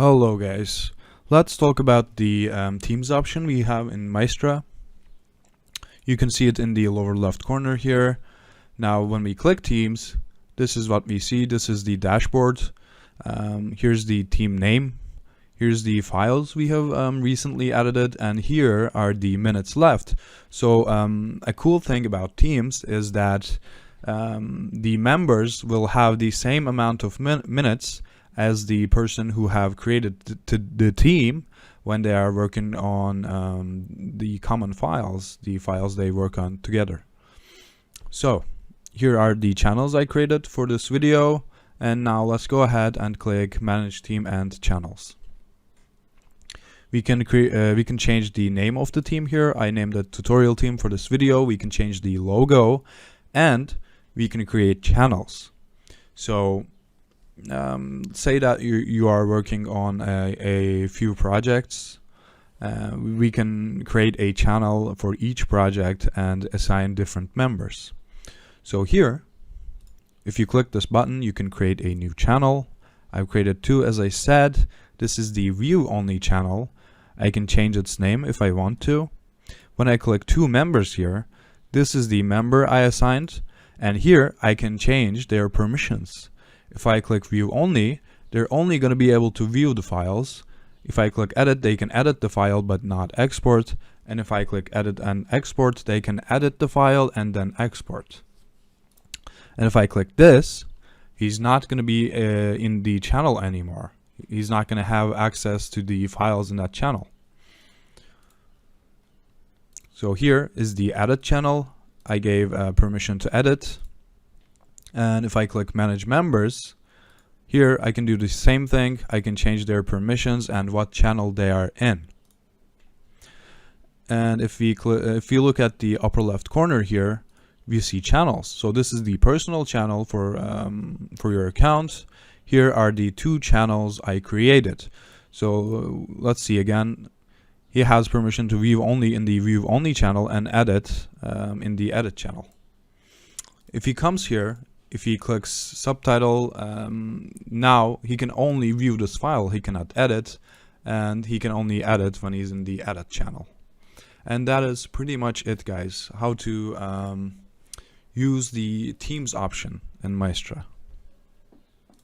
Hello guys, let's talk about the Teams option we have in Maestra. You can see it in the lower left corner here. Now when we click Teams, this is what we see. This is the dashboard. Here's the team name. Here's the files we have recently edited, and here are the minutes left. So a cool thing about Teams is that the members will have the same amount of minutes as the person who have created the team when they are working on the common files, the files they work on together. So here are the channels I created for this video, and now let's go ahead and click Manage Team and Channels. We can change the name of the team here. I named it Tutorial Team for this video. We can change the logo, and we can create channels. So say that you are working on a few projects. We can create a channel for each project and assign different members. So here, if you click this button, you can create a new channel. I've created two, as I said. This is the view only channel. I can change its name if I want to. When I click two members here, this is the member I assigned, and here I can change their permissions. If I click view only, they're only going to be able to view the files. If I click edit, they can edit the file but not export. And if I click edit and export, they can edit the file and then export. And if I click this, he's not going to be in the channel anymore. He's not going to have access to the files in that channel. So here is the edit channel. I gave permission to edit. And if I click manage members, here I can do the same thing. I can change their permissions and what channel they are in. And if you look at the upper left corner here, we see channels. So this is the personal channel for your account. Here are the two channels I created. So let's see again. He has permission to view only in the view only channel and edit in the edit channel. If he comes here, if he clicks subtitle, now he can only view this file. He cannot edit, and he can only edit when he's in the edit channel. And that is pretty much it, guys. How to use the Teams option in Maestra.